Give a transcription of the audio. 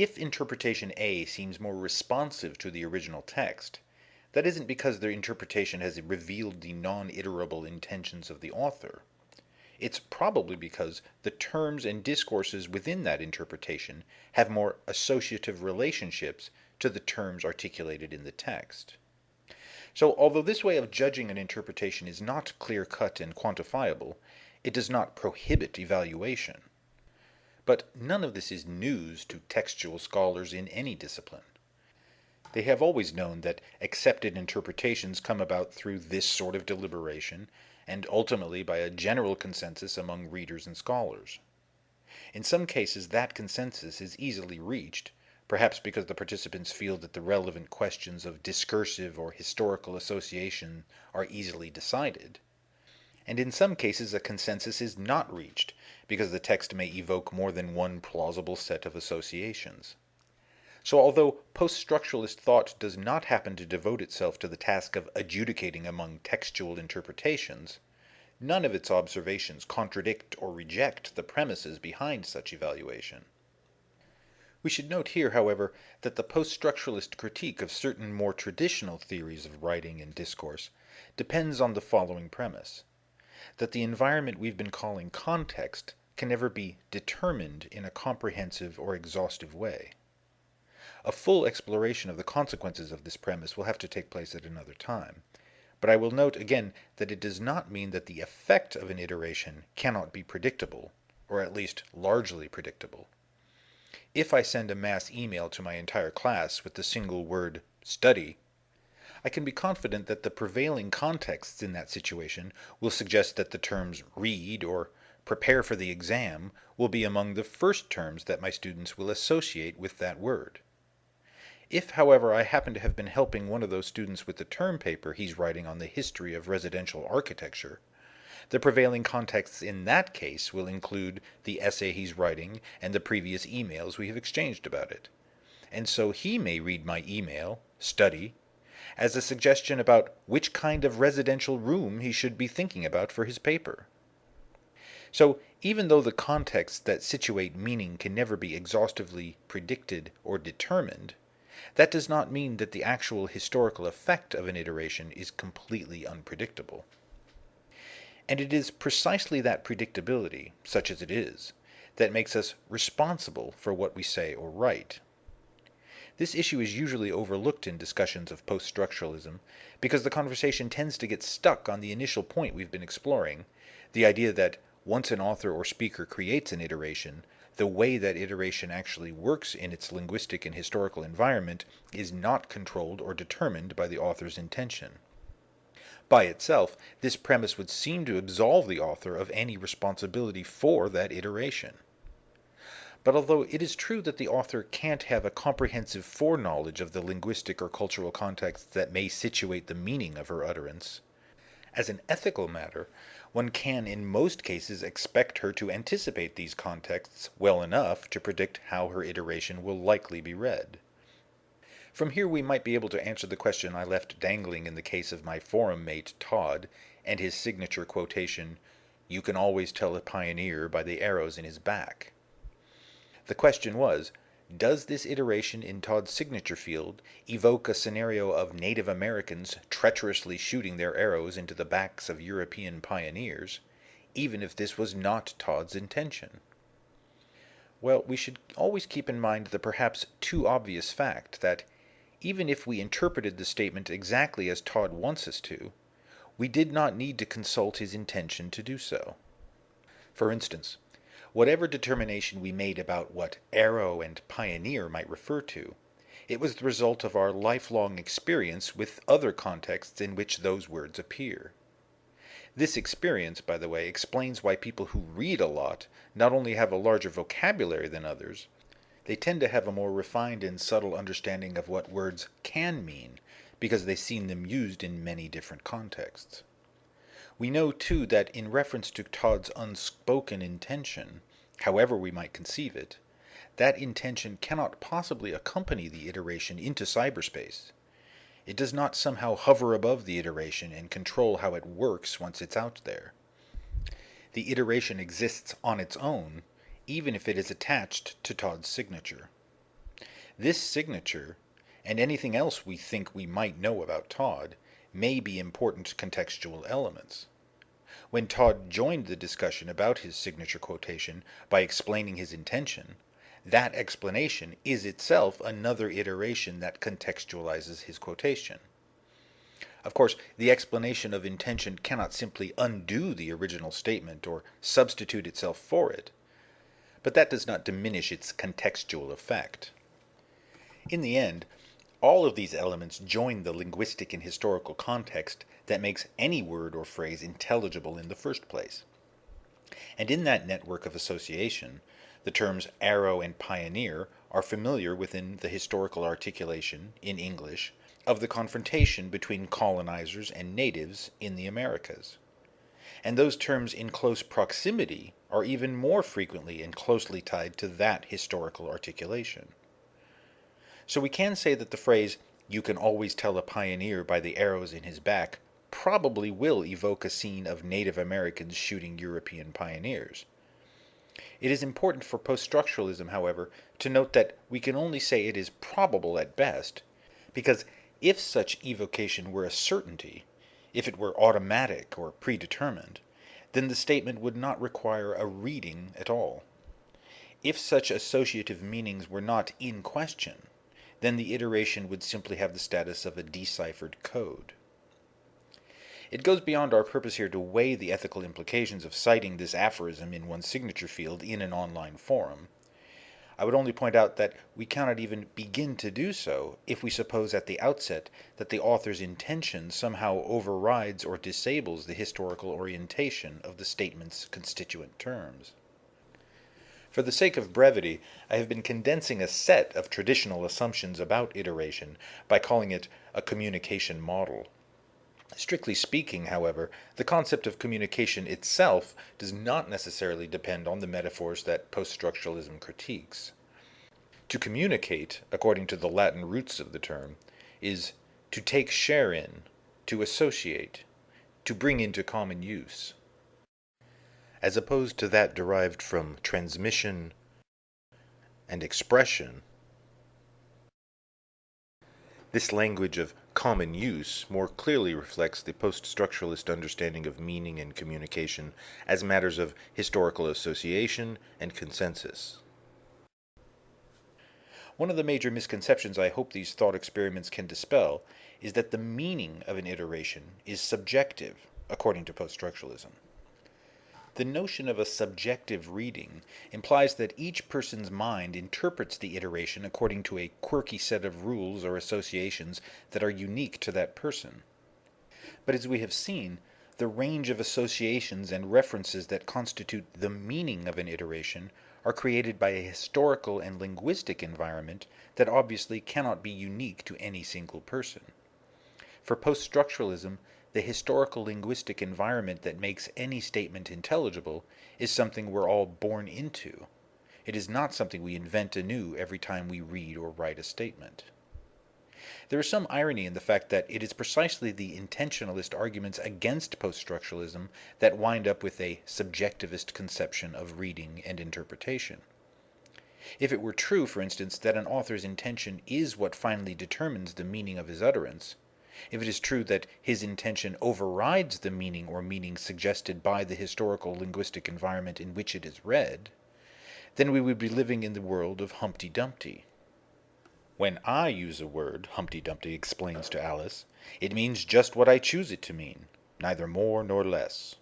If interpretation A seems more responsive to the original text, that isn't because their interpretation has revealed the non-iterable intentions of the author. It's probably because the terms and discourses within that interpretation have more associative relationships to the terms articulated in the text. So, although this way of judging an interpretation is not clear-cut and quantifiable, it does not prohibit evaluation. But none of this is news to textual scholars in any discipline. They have always known that accepted interpretations come about through this sort of deliberation, and ultimately by a general consensus among readers and scholars. In some cases, that consensus is easily reached, perhaps because the participants feel that the relevant questions of discursive or historical association are easily decided. And in some cases, a consensus is not reached, because the text may evoke more than one plausible set of associations. So although poststructuralist thought does not happen to devote itself to the task of adjudicating among textual interpretations, none of its observations contradict or reject the premises behind such evaluation. We should note here, however, that the poststructuralist critique of certain more traditional theories of writing and discourse depends on the following premise: that the environment we've been calling context can never be determined in a comprehensive or exhaustive way. A full exploration of the consequences of this premise will have to take place at another time, but I will note again that it does not mean that the effect of an iteration cannot be predictable, or at least largely predictable. If I send a mass email to my entire class with the single word "study," I can be confident that the prevailing contexts in that situation will suggest that the terms read or prepare for the exam will be among the first terms that my students will associate with that word. If, however, I happen to have been helping one of those students with the term paper he's writing on the history of residential architecture, the prevailing contexts in that case will include the essay he's writing and the previous emails we have exchanged about it. And so he may read my email, "study," as a suggestion about which kind of residential room he should be thinking about for his paper. So, even though the contexts that situate meaning can never be exhaustively predicted or determined, that does not mean that the actual historical effect of an iteration is completely unpredictable. And it is precisely that predictability, such as it is, that makes us responsible for what we say or write. This issue is usually overlooked in discussions of poststructuralism because the conversation tends to get stuck on the initial point we've been exploring, the idea that once an author or speaker creates an iteration, the way that iteration actually works in its linguistic and historical environment is not controlled or determined by the author's intention. By itself, this premise would seem to absolve the author of any responsibility for that iteration. But although it is true that the author can't have a comprehensive foreknowledge of the linguistic or cultural contexts that may situate the meaning of her utterance, as an ethical matter, one can in most cases expect her to anticipate these contexts well enough to predict how her iteration will likely be read. From here we might be able to answer the question I left dangling in the case of my forum mate Todd and his signature quotation, "You can always tell a pioneer by the arrows in his back." The question was, does this iteration in Todd's signature field evoke a scenario of Native Americans treacherously shooting their arrows into the backs of European pioneers, even if this was not Todd's intention? Well, we should always keep in mind the perhaps too obvious fact that, even if we interpreted the statement exactly as Todd wants us to, we did not need to consult his intention to do so. For instance, whatever determination we made about what arrow and pioneer might refer to, it was the result of our lifelong experience with other contexts in which those words appear. This experience, by the way, explains why people who read a lot not only have a larger vocabulary than others, they tend to have a more refined and subtle understanding of what words can mean, because they've seen them used in many different contexts. We know, too, that in reference to Todd's unspoken intention, however we might conceive it, that intention cannot possibly accompany the iteration into cyberspace. It does not somehow hover above the iteration and control how it works once it's out there. The iteration exists on its own, even if it is attached to Todd's signature. This signature, and anything else we think we might know about Todd, may be important contextual elements. When Todd joined the discussion about his signature quotation by explaining his intention, that explanation is itself another iteration that contextualizes his quotation. Of course, the explanation of intention cannot simply undo the original statement or substitute itself for it, but that does not diminish its contextual effect. In the end, all of these elements join the linguistic and historical context that makes any word or phrase intelligible in the first place. And in that network of association, the terms arrow and pioneer are familiar within the historical articulation, in English, of the confrontation between colonizers and natives in the Americas. And those terms in close proximity are even more frequently and closely tied to that historical articulation. So we can say that the phrase, "You can always tell a pioneer by the arrows in his back," probably will evoke a scene of Native Americans shooting European pioneers. It is important for poststructuralism, however, to note that we can only say it is probable at best, because if such evocation were a certainty, if it were automatic or predetermined, then the statement would not require a reading at all. If such associative meanings were not in question, then the iteration would simply have the status of a deciphered code. It goes beyond our purpose here to weigh the ethical implications of citing this aphorism in one's signature field in an online forum. I would only point out that we cannot even begin to do so if we suppose at the outset that the author's intention somehow overrides or disables the historical orientation of the statement's constituent terms. For the sake of brevity, I have been condensing a set of traditional assumptions about iteration by calling it a communication model. Strictly speaking, however, the concept of communication itself does not necessarily depend on the metaphors that poststructuralism critiques. To communicate, according to the Latin roots of the term, is to take share in, to associate, to bring into common use, as opposed to that derived from transmission and expression. This language of common use more clearly reflects the post-structuralist understanding of meaning and communication as matters of historical association and consensus. One of the major misconceptions I hope these thought experiments can dispel is that the meaning of an iteration is subjective, according to post-structuralism. The notion of a subjective reading implies that each person's mind interprets the iteration according to a quirky set of rules or associations that are unique to that person. But as we have seen, the range of associations and references that constitute the meaning of an iteration are created by a historical and linguistic environment that obviously cannot be unique to any single person. For post-structuralism, the historical linguistic environment that makes any statement intelligible is something we're all born into. It is not something we invent anew every time we read or write a statement. There is some irony in the fact that it is precisely the intentionalist arguments against post-structuralism that wind up with a subjectivist conception of reading and interpretation. If it were true, for instance, that an author's intention is what finally determines the meaning of his utterance, if it is true that his intention overrides the meaning or meanings suggested by the historical linguistic environment in which it is read, then we would be living in the world of Humpty Dumpty. When I use a word, Humpty Dumpty explains to Alice, it means just what I choose it to mean, neither more nor less.